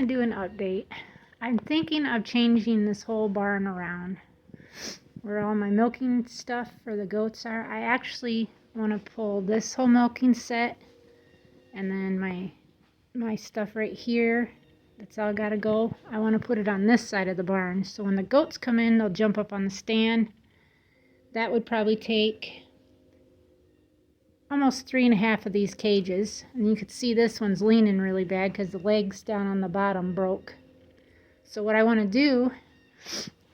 to do an update. I'm thinking of changing this whole barn around where all my milking stuff for the goats are. I actually want to pull this whole milking set and then my stuff right here, that's all got to go. I want to put it on this side of the barn, so when the goats come in, they'll jump up on the stand. That would probably take almost 3.5 of these cages, and you can see this one's leaning really bad because the legs down on the bottom broke. So what I want to do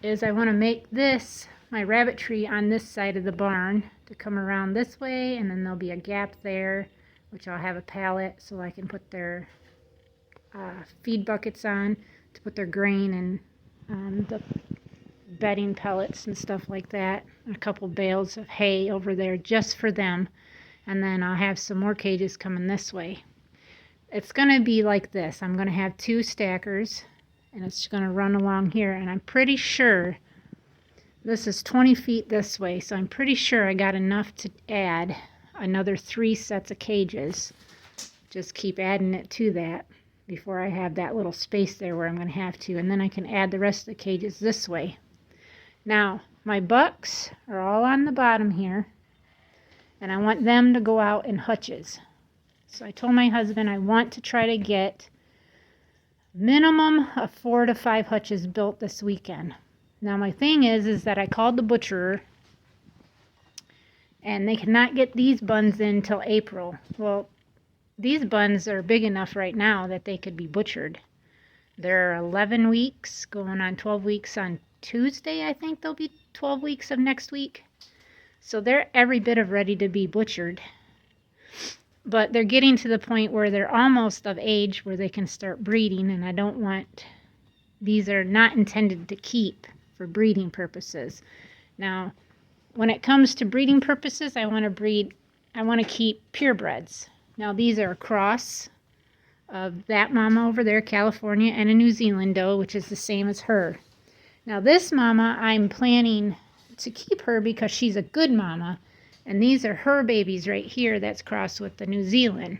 is I want to make this my rabbit tree on this side of the barn to come around this way, and then there'll be a gap there, which I'll have a pallet so I can put their feed buckets on to put their grain and the bedding pellets and stuff like that, and a couple bales of hay over there just for them. And then I'll have some more cages coming this way. It's going to be like this. I'm going to have 2 stackers, and it's going to run along here. And I'm pretty sure this is 20 feet this way, so I'm pretty sure I got enough to add another 3 sets of cages. Just keep adding it to that before I have that little space there where I'm going to have to. And then I can add the rest of the cages this way. Now, my bucks are all on the bottom here, and I want them to go out in hutches. So I told my husband I want to try to get minimum of 4 to 5 hutches built this weekend. Now my thing is that I called the butcher, and they cannot get these buns in till April. Well, these buns are big enough right now that they could be butchered. They're 11 weeks, going on 12 weeks on Tuesday. I think they'll be 12 weeks of next week. So they're every bit of ready to be butchered. But they're getting to the point where they're almost of age where they can start breeding, and I don't want, these are not intended to keep for breeding purposes. Now, when it comes to breeding purposes, I want to keep purebreds. Now these are a cross of that mama over there, California, and a New Zealand doe, which is the same as her. Now this mama, I'm planning to keep her because she's a good mama, and these are her babies right here that's crossed with the New Zealand.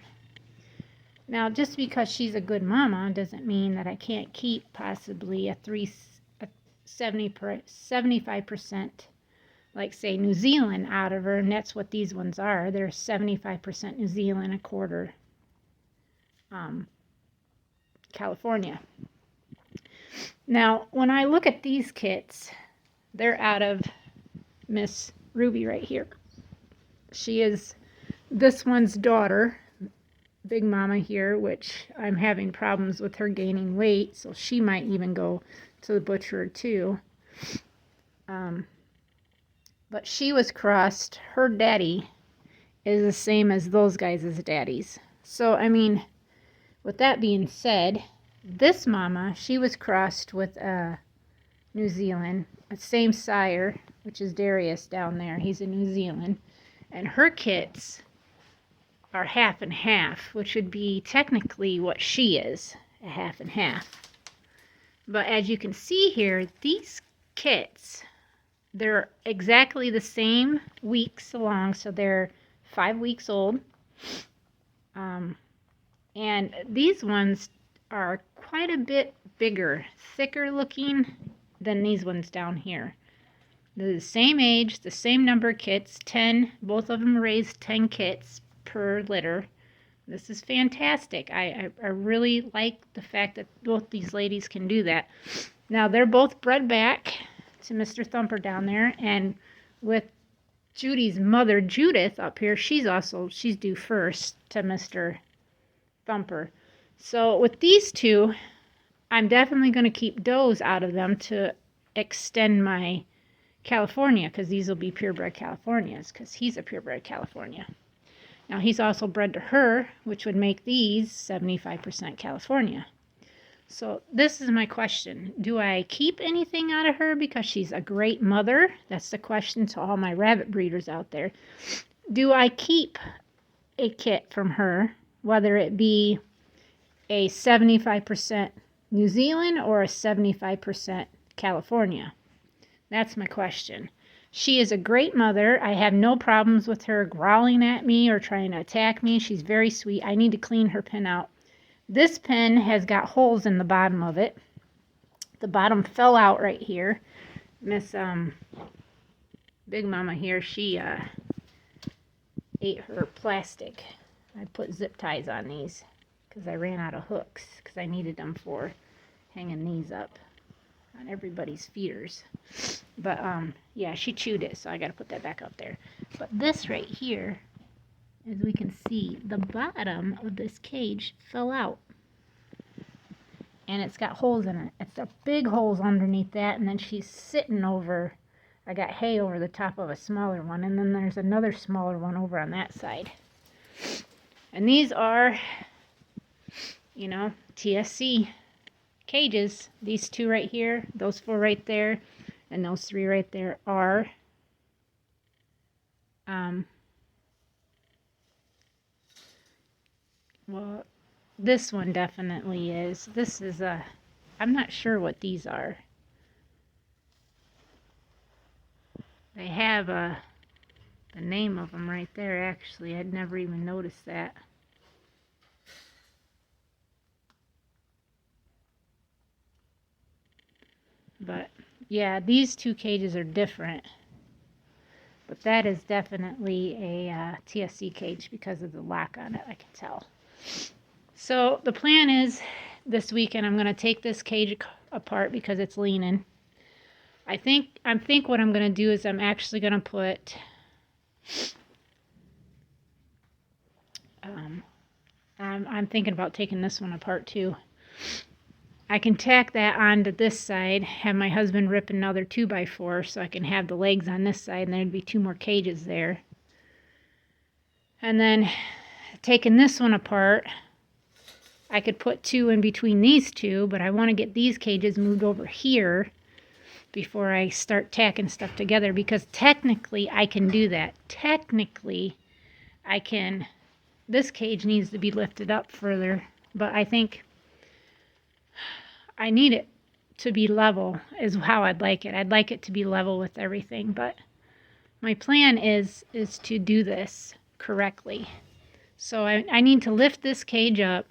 Now just because she's a good mama doesn't mean that I can't keep possibly a 75%, like say New Zealand out of her, and that's what these ones are. They're 75% New Zealand, a quarter California. Now when I look at these kits, they're out of Miss Ruby right here. She is this one's daughter, Big Mama here, which I'm having problems with her gaining weight, so she might even go to the butcher too. But she was crossed. Her daddy is the same as those guys' daddies. So, I mean, with that being said, this mama, she was crossed with New Zealand, a same sire, which is Darius down there. He's in New Zealand. And her kits are half and half, which would be technically what she is, a half and half. But as you can see here, these kits, they're exactly the same weeks along, so they're 5 weeks old. And these ones are quite a bit bigger, thicker looking than these ones down here. They're the same age, the same number of kits, 10, both of them raise 10 kits per litter. This is fantastic. I really like the fact that both these ladies can do that. Now, they're both bred back to Mr. Thumper down there, and with Judy's mother, Judith, up here, she's due first to Mr. Thumper. So with these two, I'm definitely going to keep does out of them to extend my California, because these will be purebred Californias, because he's a purebred California. Now he's also bred to her, which would make these 75% California. So this is my question. Do I keep anything out of her because she's a great mother? That's the question to all my rabbit breeders out there. Do I keep a kit from her, whether it be a 75% New Zealand or a 75% California? That's my question. She is a great mother. I have no problems with her growling at me or trying to attack me. She's very sweet. I need to clean her pen out This pen has got holes in the bottom of it. The bottom fell out right here. Miss Big Mama here, she ate her plastic. I put zip ties on these because I ran out of hooks because I needed them for hanging these up on everybody's feeders. But yeah, she chewed it, so I got to put that back up there. But this right here, as we can see, the bottom of this cage fell out. And it's got holes in it. It's got big holes underneath that, and then she's sitting over, I got hay over the top of a smaller one, and then there's another smaller one over on that side. And these are, you know, TSC cages. These two right here, those four right there, and those three right there are well, this one definitely is. This is I'm not sure what these are. They have the name of them right there, actually. I'd never even noticed that. But yeah, these two cages are different. But that is definitely a TSC cage because of the lock on it, I can tell. So the plan is this weekend I'm going to take this cage apart because it's leaning. I think what I'm going to do is I'm actually going to put I'm thinking about taking this one apart too. I can tack that onto this side, have my husband rip another 2x4 so I can have the legs on this side, and there'd be 2 more cages there. And then taking this one apart, I could put 2 in between these two, but I want to get these cages moved over here before I start tacking stuff together, because technically I can do that. Technically I can. This cage needs to be lifted up further, but I think I need it to be level is how I'd like it. I'd like it to be level with everything, but my plan is to do this correctly. So I need to lift this cage up,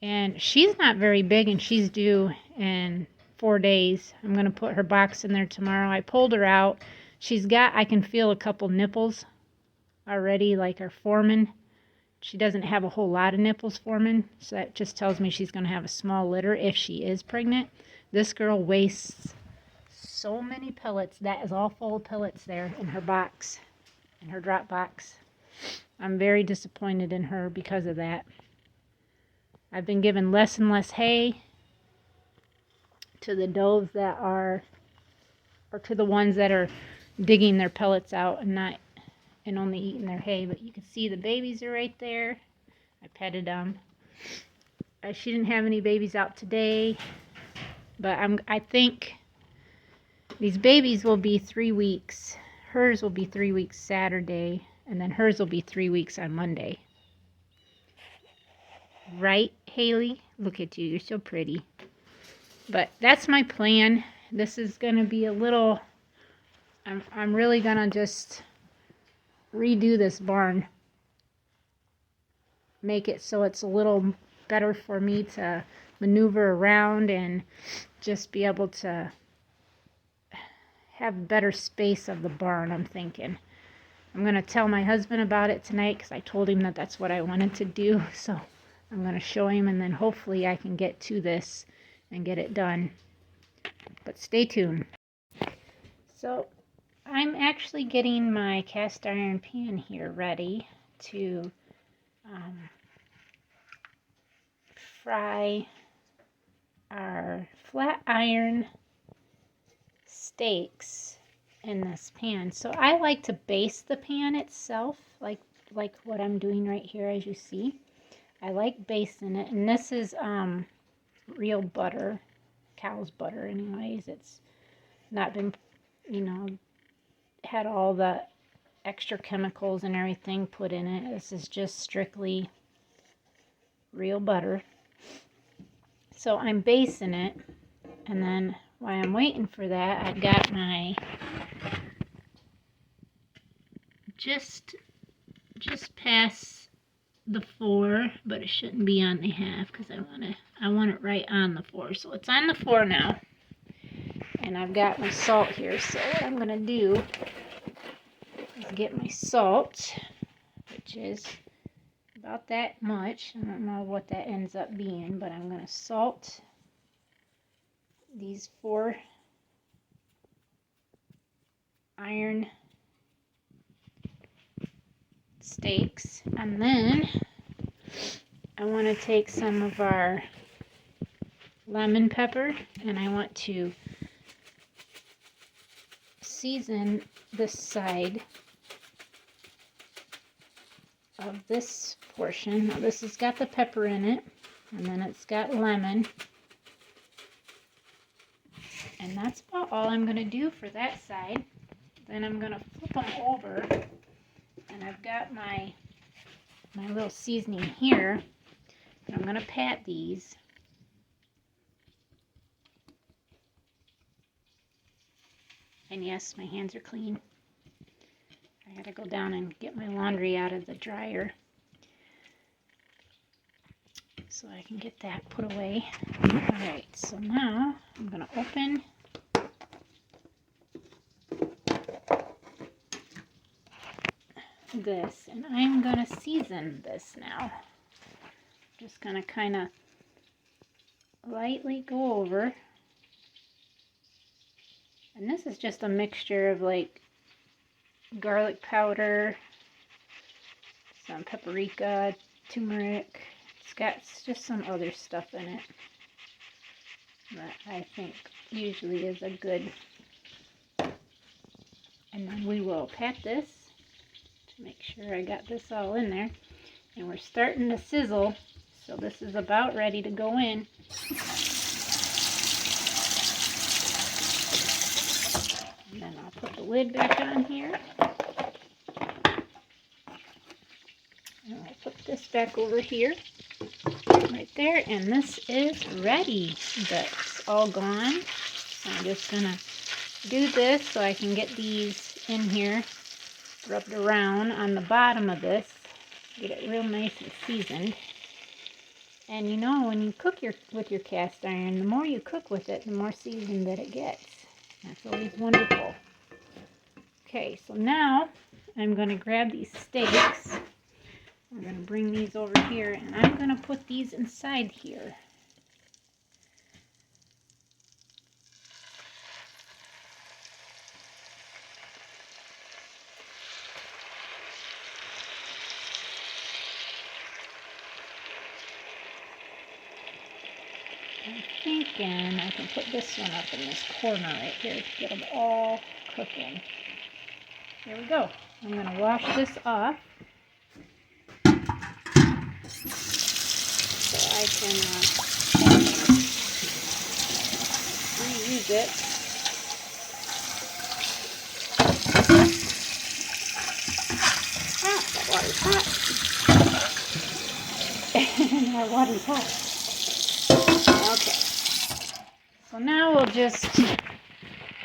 and she's not very big, and she's due in 4 days. I'm going to put her box in there tomorrow. I pulled her out. I can feel a couple nipples already, like her forming. She doesn't have a whole lot of nipples forming, so that just tells me she's going to have a small litter if she is pregnant. This girl wastes so many pellets. That is all full of pellets there in her box, in her drop box. I'm very disappointed in her because of that. I've been giving less and less hay to the does that are, or to the ones that are digging their pellets out and only eating their hay. But you can see the babies are right there. I petted them. She didn't have any babies out today, but I think these babies will be 3 weeks. Hers will be 3 weeks Saturday, and then hers will be 3 weeks on Monday. Right, Haley? Look at you. You're so pretty. But that's my plan. This is going to be a little... I'm really going to just redo this barn. Make it so it's a little better for me to maneuver around and just be able to have better space of the barn, I'm thinking. I'm going to tell my husband about it tonight because I told him that that's what I wanted to do. So I'm going to show him, and then hopefully I can get to this and get it done. But stay tuned. So I'm actually getting my cast iron pan here ready to fry our flat iron steaks in this pan. So I like to baste the pan itself, like what I'm doing right here, as you see. I like basting it, and this is real butter, cow's butter anyways. It's not been, had all the extra chemicals and everything put in it. This is just strictly real butter. So I'm basting it, and then while I'm waiting for that, I've got my just past the 4, but it shouldn't be on the half because I want it right on the 4. So it's on the 4 now. And I've got my salt here. So what I'm going to do is get my salt, which is about that much. I don't know what that ends up being, but I'm going to salt these 4 iron steaks. And then I want to take some of our lemon pepper and I want to season this side of this portion. Now this has got the pepper in it, and then it's got lemon, and that's about all I'm going to do for that side. Then I'm going to flip them over, and I've got my little seasoning here, and I'm going to pat these. And yes, my hands are clean. I had to go down and get my laundry out of the dryer so I can get that put away. Alright, so now I'm going to open this and I'm going to season this now. Just going to kind of lightly go over. And this is just a mixture of like garlic powder, some paprika, turmeric. It's got just some other stuff in it that I think usually is a good. And then we will pat this to make sure I got this all in there. And we're starting to sizzle, so this is about ready to go in. And then I'll put the lid back on here. And I'll put this back over here, right there, and this is ready. That's all gone. So I'm just gonna do this so I can get these in here, rubbed around on the bottom of this, get it real nice and seasoned. And you know, when you cook with your cast iron, the more you cook with it, the more seasoned that it gets. That's always wonderful. Okay, so now I'm going to grab these steaks. I'm going to bring these over here, and I'm going to put these inside here. I'm thinking I can put this one up in this corner right here to get them all cooking. Here we go. I'm going to wash this off so I can reuse it. Ah, that water's hot. Our water's hot. Okay. So now we'll just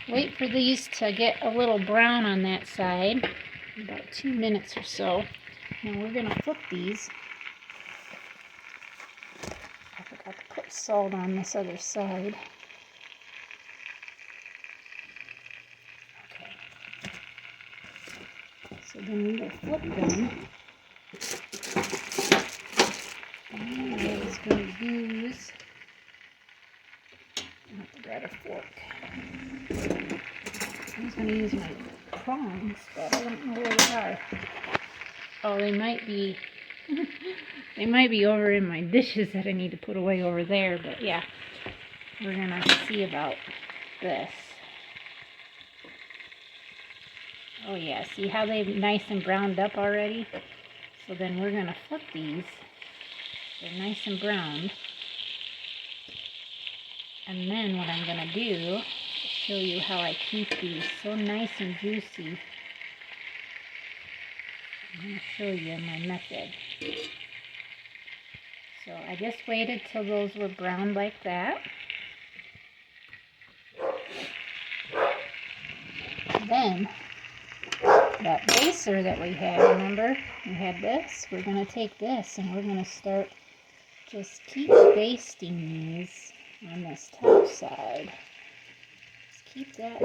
wait for these to get a little brown on that side, about 2 minutes or so. And we're going to flip these. I forgot to put salt on this other side. Okay. So then we will flip them. And I was going to use, I have to grab a fork. I was going to use my prongs, but I don't know where they are. Oh, they might be over in my dishes that I need to put away over there, but yeah, we're going to see about this. Oh yeah, see how they've nice and browned up already? So then we're going to flip these. They're nice and browned. And then what I'm going to do is show you how I keep these so nice and juicy. I'm going to show you my method. So I just waited till those were browned like that. Then that baser that we had, remember? We had this. We're going to take this and we're going to start just keep basting these on this top side. Just keep that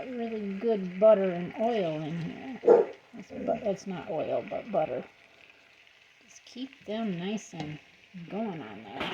really good butter and oil in here. It's not oil, but butter. Just keep them nice and going on there.